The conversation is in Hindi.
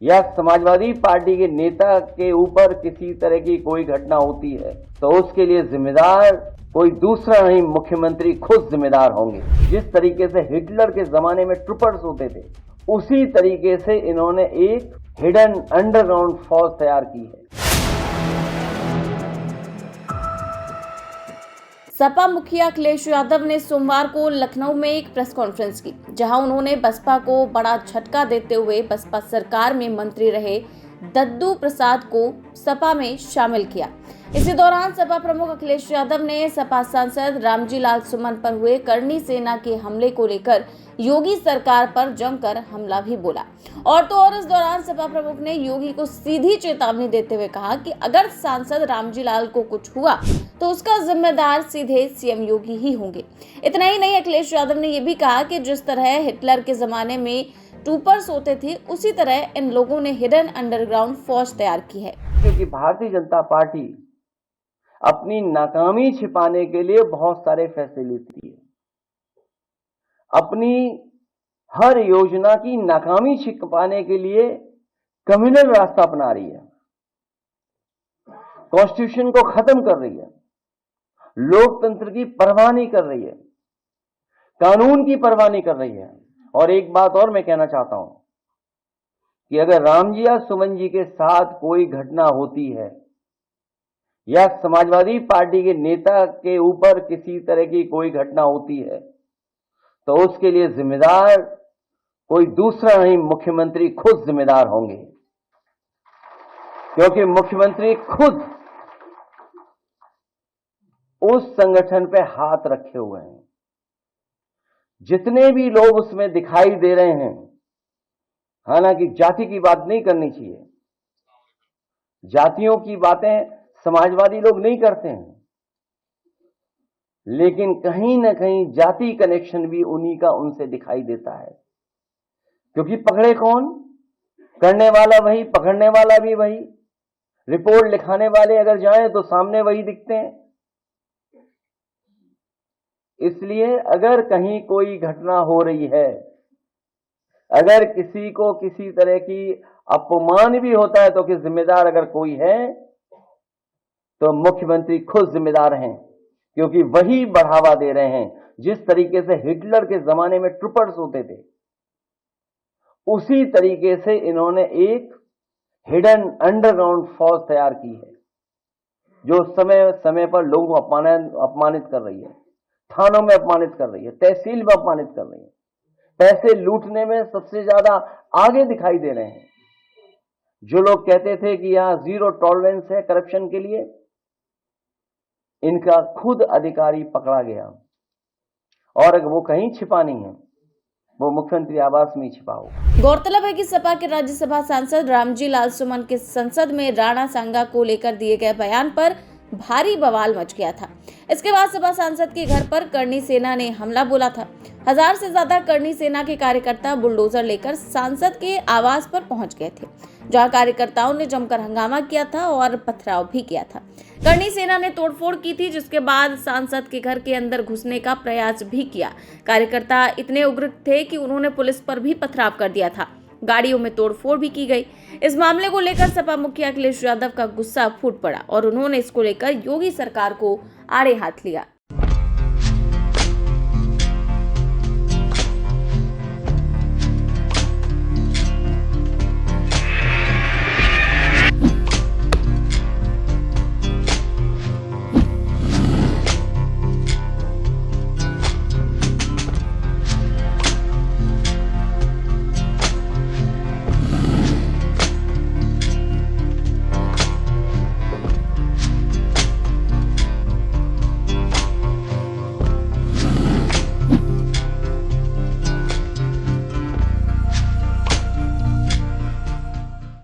या समाजवादी पार्टी के नेता के ऊपर किसी तरह की कोई घटना होती है तो उसके लिए जिम्मेदार कोई दूसरा नहीं, मुख्यमंत्री खुद जिम्मेदार होंगे। जिस तरीके से हिटलर के जमाने में ट्रूपर्स होते थे, उसी तरीके से इन्होंने एक हिडन अंडरग्राउंड फौज तैयार की है। सपा मुखिया अखिलेश यादव ने सोमवार को लखनऊ में एक प्रेस कॉन्फ्रेंस की, जहां उन्होंने बसपा को बड़ा झटका देते हुए बसपा सरकार में मंत्री रहे दद्दू प्रसाद को सपा में शामिल किया। इसी दौरान सपा प्रमुख अखिलेश यादव ने सपा सांसद रामजी लाल सुमन पर हुए करनी सेना के हमले को लेकर योगी सरकार पर जमकर हमला भी बोला। और तो और इस दौरान सपा प्रमुख ने योगी को सीधी चेतावनी देते हुए कहा कि अगर सांसद रामजी लाल को कुछ हुआ तो उसका जिम्मेदार सीधे सीएम योगी ही होंगे। इतना ही नहीं, अखिलेश यादव ने यह भी कहा कि जिस तरह हिटलर के जमाने में ट्रूपर्स होते थे, उसी तरह इन लोगों ने हिडन अंडरग्राउंड फौज तैयार की है। क्योंकि भारतीय जनता पार्टी अपनी नाकामी छिपाने के लिए बहुत सारे फैसले लेती है। अपनी हर योजना की नाकामी छिपाने के लिए कम्युनल रास्ता अपना रही है, कॉन्स्टिट्यूशन को खत्म कर रही है, लोकतंत्र की परवाह नहीं कर रही है, कानून की परवाह नहीं कर रही है। और एक बात और मैं कहना चाहता हूं कि अगर रामजी या सुमन जी के साथ कोई घटना होती है या समाजवादी पार्टी के नेता के ऊपर किसी तरह की कोई घटना होती है तो उसके लिए जिम्मेदार कोई दूसरा नहीं, मुख्यमंत्री खुद जिम्मेदार होंगे। क्योंकि मुख्यमंत्री खुद उस संगठन पे हाथ रखे हुए हैं। जितने भी लोग उसमें दिखाई दे रहे हैं, हालांकि जाति की बात नहीं करनी चाहिए, जातियों की बातें समाजवादी लोग नहीं करते हैं, लेकिन कहीं ना कहीं जाति कनेक्शन भी उन्हीं का उनसे दिखाई देता है। क्योंकि पकड़े कौन? करने वाला वही, पकड़ने वाला भी वही, रिपोर्ट लिखाने वाले अगर जाएं तो सामने वही दिखते हैं। इसलिए अगर कहीं कोई घटना हो रही है, अगर किसी को किसी तरह की अपमान भी होता है तो कि जिम्मेदार अगर कोई है तो मुख्यमंत्री खुद जिम्मेदार हैं, क्योंकि वही बढ़ावा दे रहे हैं। जिस तरीके से हिटलर के जमाने में ट्रूपर्स होते थे, उसी तरीके से इन्होंने एक हिडन अंडरग्राउंड फौज तैयार की है, जो समय समय पर लोगों को अपमानित कर रही है, थानों में अपमानित कर रही है, तहसील में अपमानित कर रही है, पैसे लूटने में सबसे ज्यादा आगे दिखाई दे रहे हैं। जो लोग कहते थे कि यहां जीरो टॉलरेंस है करप्शन के लिए, इनका खुद अधिकारी पकड़ा गया। और अगर वो कहीं छिपा नहीं है, वो मुख्यमंत्री आवास में छिपा हो। गौरतलब है कि सपा के राज्यसभा सांसद रामजी लाल सुमन के संसद में राणा सांगा को लेकर दिए गए बयान पर भारी बवाल मच गया था। इसके बाद सपा सांसद के घर पर करनी सेना ने हमला बोला था। 1000 से ज्यादा करनी सेना के कार्यकर्ता बुलडोजर लेकर सांसद के आवास पर पहुंच गए थे, जहां कार्यकर्ताओं ने जमकर हंगामा किया था और पथराव भी किया था। करनी सेना ने तोड़फोड़ की थी, जिसके बाद सांसद के घर के अंदर घुसने का प्रयास भी किया। कार्यकर्ता इतने उग्र थे कि उन्होंने पुलिस पर भी पथराव कर दिया था। गाड़ियों में तोड़फोड़ भी की गई। इस मामले को लेकर सपा मुखिया अखिलेश यादव का गुस्सा फूट पड़ा और उन्होंने इसको लेकर योगी सरकार को आड़े हाथ लिया।